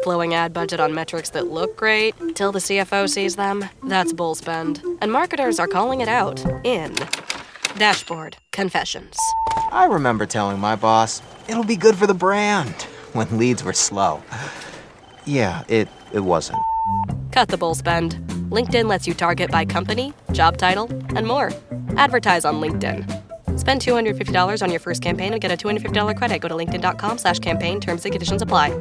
Blowing ad budget on metrics that look great till the CFO sees them, that's bull spend. And marketers are calling it out in Dashboard Confessions. I remember telling my boss, it'll be good for the brand, when leads were slow. Yeah, it wasn't. Cut the bull spend. LinkedIn lets you target by company, job title, and more. Advertise on LinkedIn. Spend $250 on your first campaign and get a $250 credit. Go to linkedin.com/campaign. Terms and conditions apply.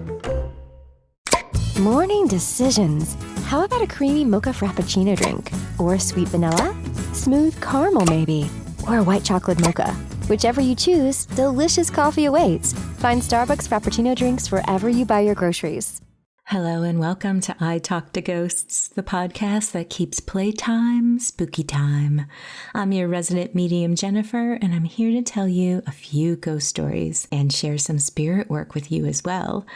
Morning decisions. How about a creamy mocha frappuccino drink? Or sweet vanilla? Smooth caramel maybe? Or a white chocolate mocha? Whichever you choose, delicious coffee awaits. Find Starbucks Frappuccino drinks wherever you buy your groceries. Hello and welcome to I Talk to Ghosts, the podcast that keeps playtime spooky time. I'm your resident medium, Jennifer, and I'm here to tell you a few ghost stories and share some spirit work with you as well.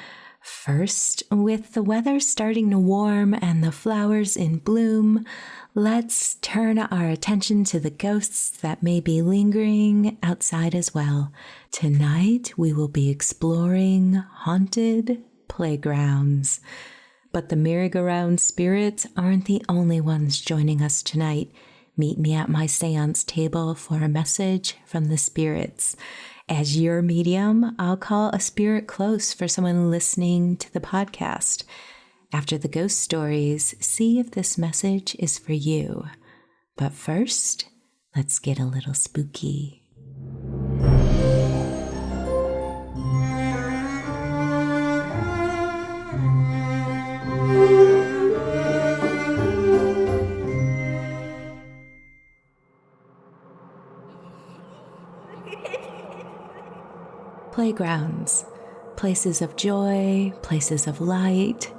First, with the weather starting to warm and the flowers in bloom, let's turn our attention to the ghosts that may be lingering outside as well. Tonight, we will be exploring haunted playgrounds. But the merry-go-round spirits aren't the only ones joining us tonight. Meet me at my seance table for a message from the spirits. As your medium, I'll call a spirit close for someone listening to the podcast. After the ghost stories, see if this message is for you. But first, let's get a little spooky. Playgrounds, places of joy, places of light.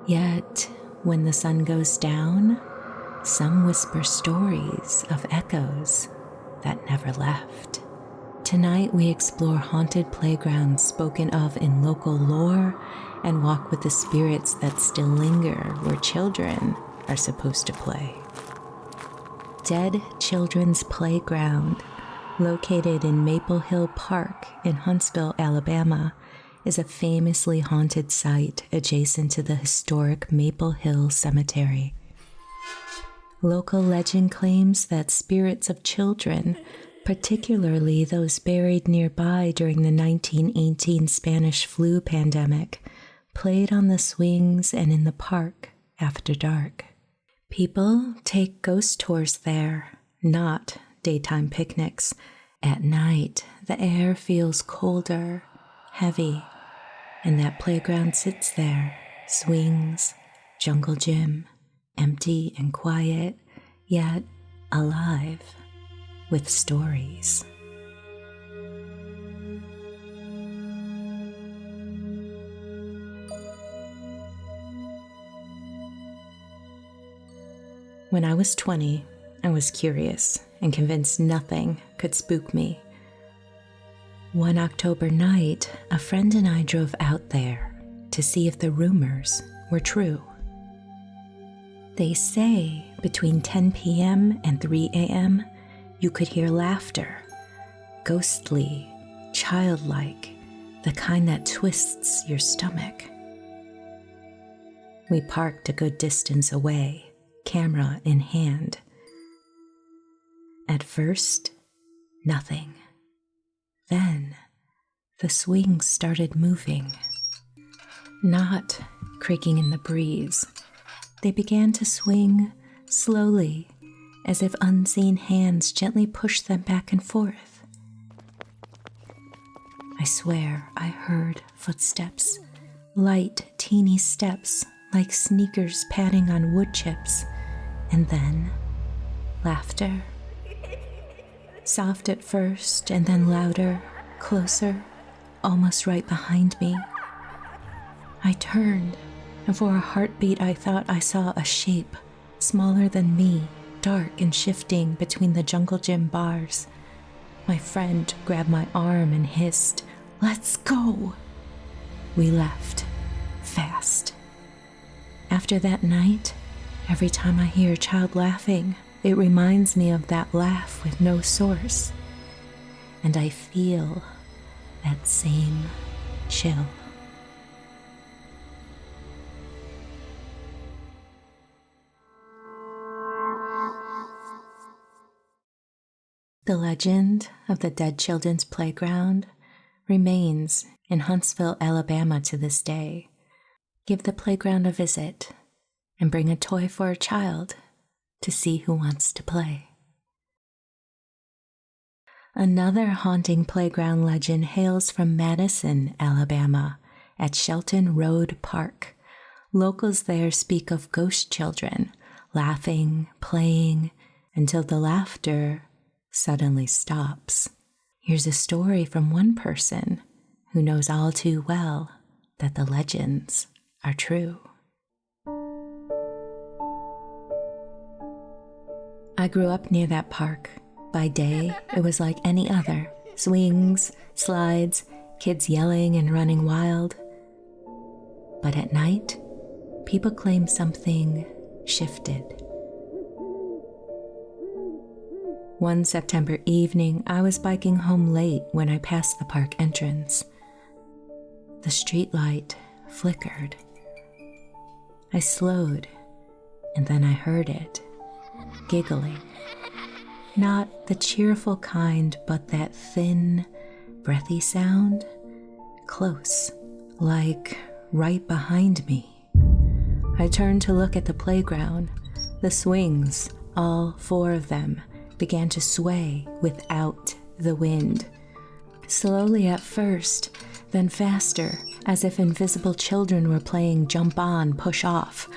Yet, when the sun goes down, some whisper stories of echoes that never left. Tonight we explore haunted playgrounds spoken of in local lore and walk with the spirits that still linger where children are supposed to play. Dead Children's Playground, located in Maple Hill Park in Huntsville, Alabama, is a famously haunted site adjacent to the historic Maple Hill Cemetery. Local legend claims that spirits of children, particularly those buried nearby during the 1918 Spanish flu pandemic, played on the swings and in the park after dark. People take ghost tours there, not daytime picnics. At night, the air feels colder, heavy, and that playground sits there, swings, jungle gym, empty and quiet, yet alive with stories. When I was 20, I was curious and convinced nothing could spook me. One October night, a friend and I drove out there to see if the rumors were true. They say between 10 p.m. and 3 a.m., you could hear laughter, ghostly, childlike, the kind that twists your stomach. We parked a good distance away, camera in hand. At first, nothing. Then, the swings started moving. Not creaking in the breeze. They began to swing slowly, as if unseen hands gently pushed them back and forth. I swear I heard footsteps, light, teeny steps like sneakers padding on wood chips, and then laughter. Soft at first, and then louder, closer, almost right behind me. I turned, and for a heartbeat I thought I saw a shape, smaller than me, dark and shifting between the jungle gym bars. My friend grabbed my arm and hissed, "Let's go!" We left, fast. After that night, every time I hear a child laughing, it reminds me of that laugh with no source, and I feel that same chill. The legend of the Dead Children's Playground remains in Huntsville, Alabama to this day. Give the playground a visit and bring a toy for a child to see who wants to play. Another haunting playground legend hails from Madison, Alabama, at Shelton Road Park. Locals there speak of ghost children laughing, playing, until the laughter suddenly stops. Here's a story from one person who knows all too well that the legends are true. I grew up near that park. By day, it was like any other. Swings, slides, kids yelling and running wild. But at night, people claim something shifted. One September evening, I was biking home late when I passed the park entrance. The streetlight flickered. I slowed, and then I heard it, giggling. Not the cheerful kind, but that thin, breathy sound, close, like right behind me. I turned to look at the playground. The swings, all 4 of them, began to sway without the wind. Slowly at first, then faster, as if invisible children were playing jump on, push off.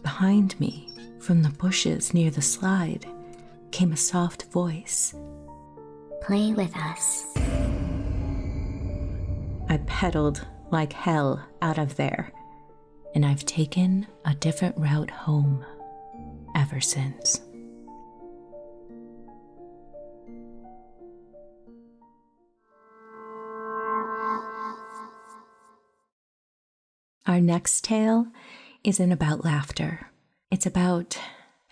Behind me, from the bushes near the slide, came a soft voice. Play with us. I pedaled like hell out of there, and I've taken a different route home ever since. Our next tale isn't about laughter. It's about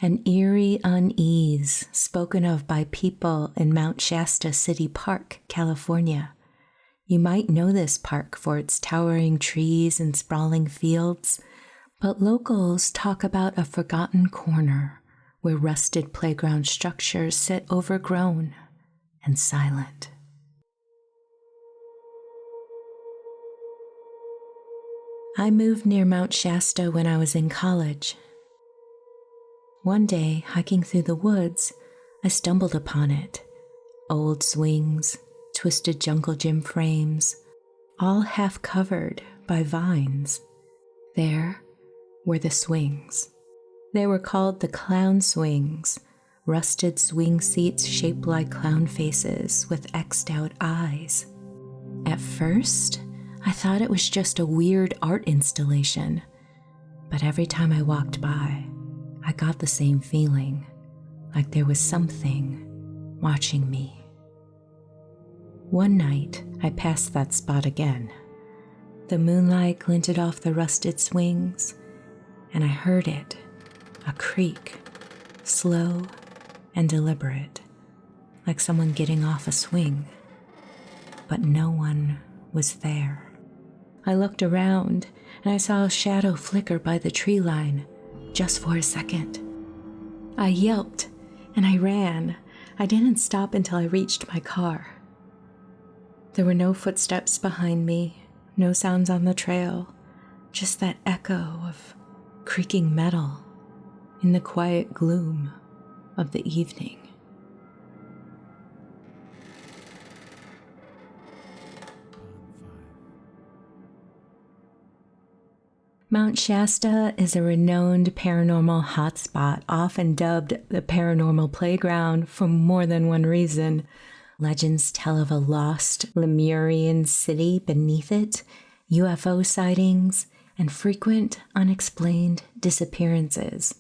an eerie unease spoken of by people in Mount Shasta City Park, California. You might know this park for its towering trees and sprawling fields, but locals talk about a forgotten corner where rusted playground structures sit overgrown and silent. I moved near Mount Shasta when I was in college. One day, hiking through the woods, I stumbled upon it. Old swings, twisted jungle gym frames, all half covered by vines. There were the swings. They were called the clown swings, rusted swing seats shaped like clown faces with X'd out eyes. At first, I thought it was just a weird art installation, but every time I walked by, I got the same feeling, like there was something watching me. One night, I passed that spot again. The moonlight glinted off the rusted swings, and I heard it, a creak, slow and deliberate, like someone getting off a swing. But no one was there. I looked around, and I saw a shadow flicker by the tree line, just for a second. I yelped, and I ran. I didn't stop until I reached my car. There were no footsteps behind me, no sounds on the trail, just that echo of creaking metal in the quiet gloom of the evening. Mount Shasta is a renowned paranormal hotspot, often dubbed the paranormal playground for more than one reason. Legends tell of a lost Lemurian city beneath it, UFO sightings, and frequent unexplained disappearances.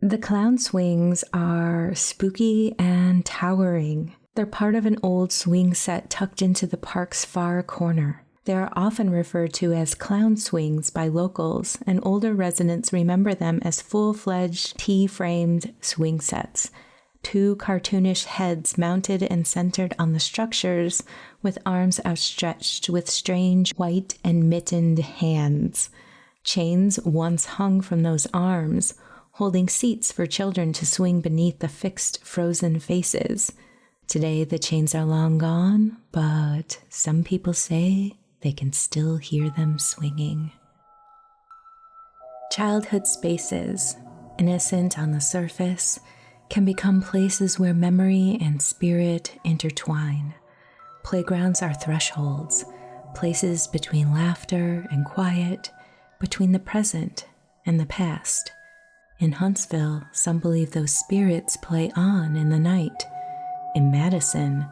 The clown swings are spooky and towering. They're part of an old swing set tucked into the park's far corner. They are often referred to as clown swings by locals, and older residents remember them as full-fledged T-framed swing sets. 2 cartoonish heads mounted and centered on the structures, with arms outstretched with strange white and mittened hands. Chains once hung from those arms, holding seats for children to swing beneath the fixed frozen faces. Today the chains are long gone, but some people say they can still hear them swinging. Childhood spaces, innocent on the surface, can become places where memory and spirit intertwine. Playgrounds are thresholds, places between laughter and quiet, between the present and the past. In Huntsville, some believe those spirits play on in the night. In Madison,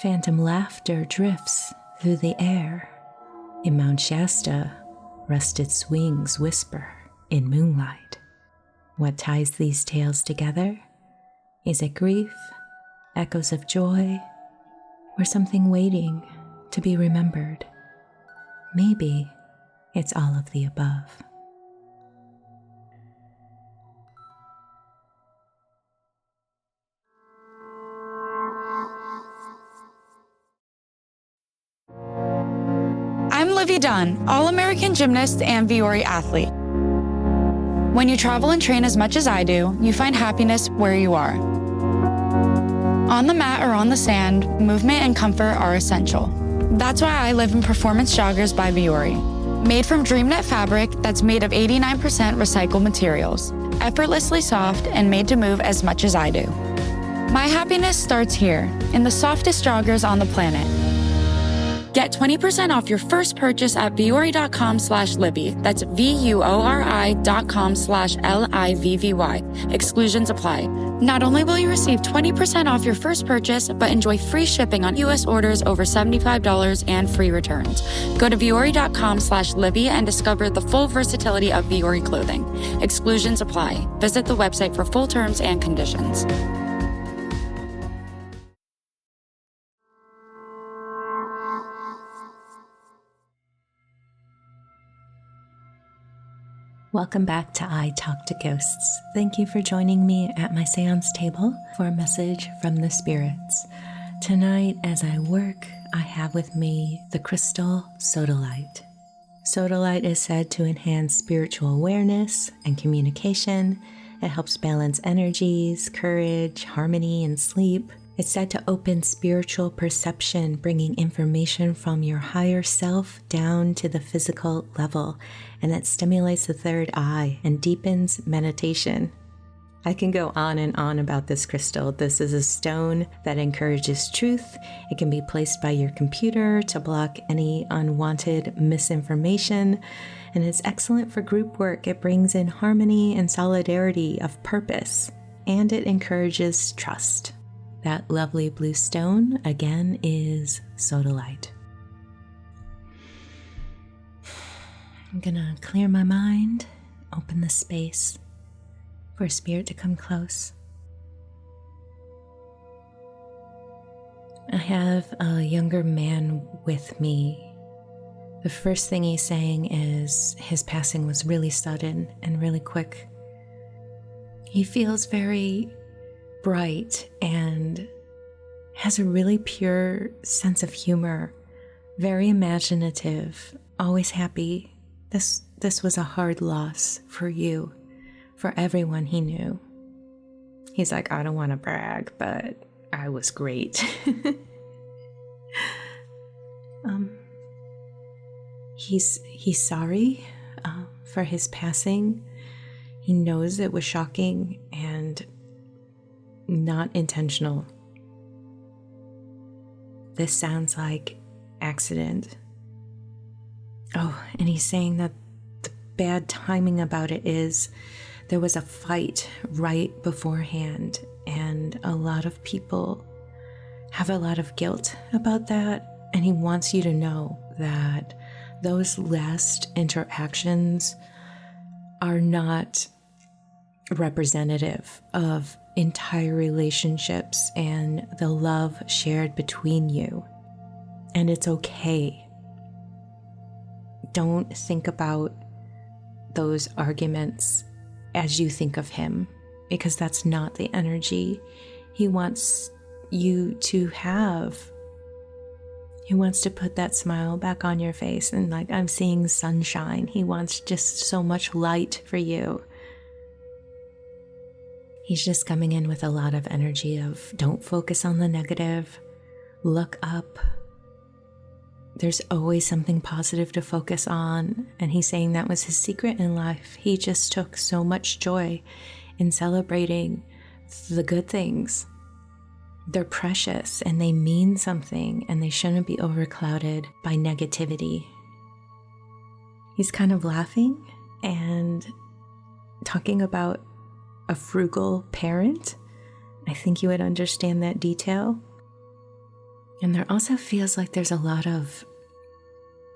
phantom laughter drifts through the air. In Mount Shasta, rusted swings whisper in moonlight. What ties these tales together? Is it grief, echoes of joy, or something waiting to be remembered? Maybe it's all of the above. I'm Livy Dunn, All-American gymnast and Viore athlete. When you travel and train as much as I do, you find happiness where you are. On the mat or on the sand, movement and comfort are essential. That's why I live in Performance Joggers by Viore. Made from DreamKnit fabric that's made of 89% recycled materials, effortlessly soft and made to move as much as I do. My happiness starts here, in the softest joggers on the planet. Get 20% off your first purchase at viore.com/Livy. That's VUORI.com/LIVVY. Exclusions apply. Not only will you receive 20% off your first purchase, but enjoy free shipping on U.S. orders over $75 and free returns. Go to viore.com/Livy and discover the full versatility of Viore clothing. Exclusions apply. Visit the website for full terms and conditions. Welcome back to I Talk to Ghosts. Thank you for joining me at my seance table for a message from the spirits. Tonight, as I work, I have with me the crystal sodalite. Sodalite is said to enhance spiritual awareness and communication. It helps balance energies, courage, harmony, and sleep. It's said to open spiritual perception, bringing information from your higher self down to the physical level, and it stimulates the third eye and deepens meditation. I can go on and on about this crystal. This is a stone that encourages truth. It can be placed by your computer to block any unwanted misinformation, and it's excellent for group work. It brings in harmony and solidarity of purpose, and it encourages trust. That lovely blue stone, again, is sodalite. I'm gonna clear my mind, open the space for spirit to come close. I have a younger man with me. The first thing he's saying is his passing was really sudden and really quick. He feels very bright and has a really pure sense of humor, very imaginative, always happy. This was a hard loss for you, for everyone he knew. He's like, I don't want to brag, but I was great. He's sorry for his passing. He knows it was shocking and not intentional. This sounds like accident. Oh, and he's saying that the bad timing about it is there was a fight right beforehand, and a lot of people have a lot of guilt about that, and he wants you to know that those last interactions are not representative of entire relationships and the love shared between you. And it's okay. Don't think about those arguments as you think of him, because that's not the energy he wants you to have. He wants to put that smile back on your face, and like, I'm seeing sunshine. He wants just so much light for you. He's just coming in with a lot of energy of don't focus on the negative, look up. There's always something positive to focus on, and he's saying that was his secret in life. He just took so much joy in celebrating the good things. They're precious and they mean something, and they shouldn't be overclouded by negativity. He's kind of laughing and talking about a frugal parent. I think you would understand that detail. And there also feels like there's a lot of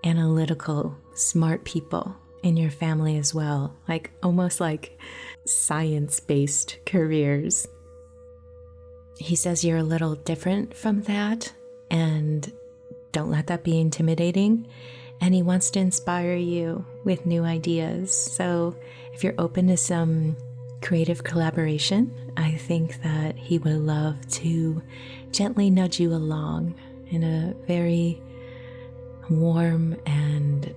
analytical, smart people in your family as well, like almost like science-based careers. He says you're a little different from that, and don't let that be intimidating. And he wants to inspire you with new ideas. So if you're open to some creative collaboration, I think that he would love to gently nudge you along in a very warm, and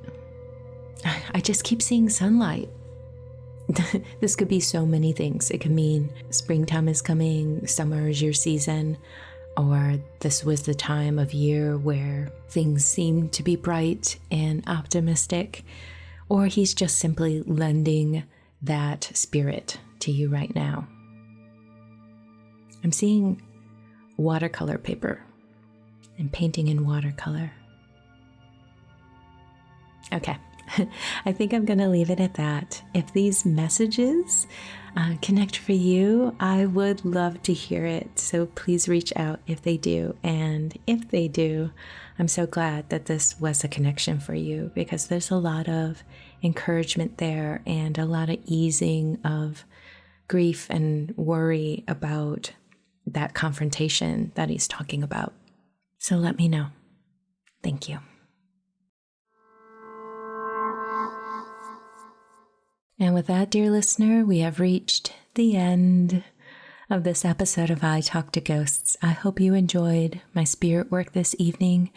I just keep seeing sunlight. This could be so many things. It could mean springtime is coming, summer is your season, or this was the time of year where things seem to be bright and optimistic, or he's just simply lending that spirit to you right now. I'm seeing watercolor paper and painting in watercolor. Okay, I think I'm going to leave it at that. If these messages connect for you, I would love to hear it. So please reach out if they do. And if they do, I'm so glad that this was a connection for you, because there's a lot of encouragement there and a lot of easing of grief and worry about that confrontation that he's talking about. So let me know. Thank you. And with that, dear listener, we have reached the end of this episode of I Talk to Ghosts. I hope you enjoyed my spirit work this evening,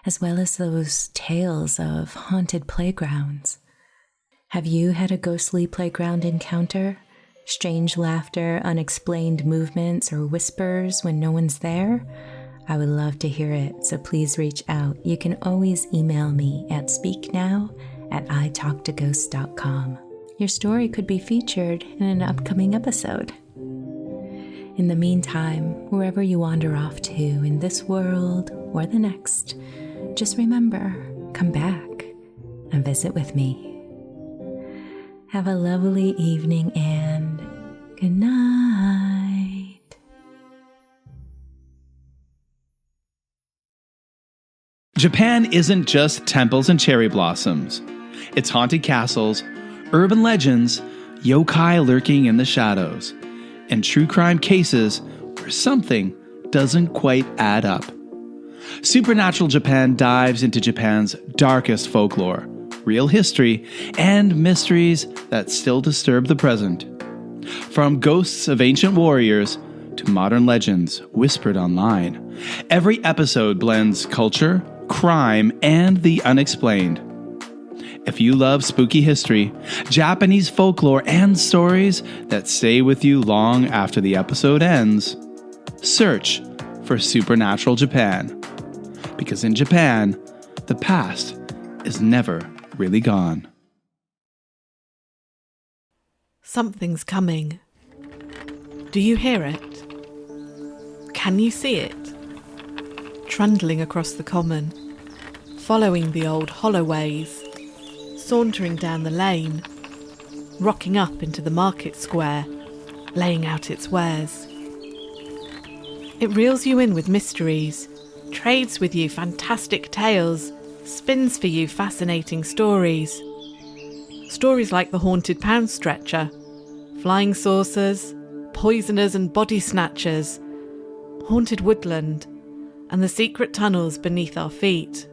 as well as those tales of haunted playgrounds. Have you had a ghostly playground encounter? Strange laughter, unexplained movements, or whispers when no one's there? I would love to hear it, so please reach out. You can always email me at speaknow@italktoghosts.com. Your story could be featured in an upcoming episode. In the meantime, wherever you wander off to in this world or the next, just remember, come back and visit with me. Have a lovely evening and good night. Japan isn't just temples and cherry blossoms. It's haunted castles, urban legends, yokai lurking in the shadows, and true crime cases where something doesn't quite add up. Supernatural Japan dives into Japan's darkest folklore, real history, and mysteries that still disturb the present. From ghosts of ancient warriors to modern legends whispered online, every episode blends culture, crime, and the unexplained. If you love spooky history, Japanese folklore, and stories that stay with you long after the episode ends, search for Supernatural Japan. Because in Japan, the past is never really gone. Something's coming. Do you hear it? Can you see it? Trundling across the common, following the old hollow-ways, sauntering down the lane, rocking up into the market square, laying out its wares. It reels you in with mysteries, trades with you fantastic tales, spins for you fascinating stories. Stories like the haunted pound stretcher, flying saucers, poisoners and body snatchers, haunted woodland, and the secret tunnels beneath our feet.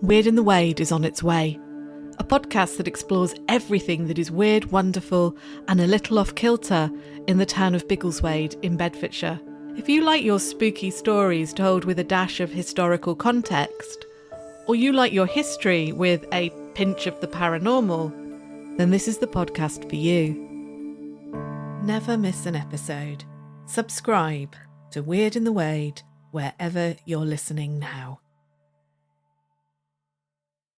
Weird in the Wade is on its way. A podcast that explores everything that is weird, wonderful, and a little off-kilter in the town of Biggleswade in Bedfordshire. If you like your spooky stories told with a dash of historical context, or you like your history with a pinch of the paranormal, then this is the podcast for you. never miss an episode, subscribe to Weird in the Wade wherever you're listening now.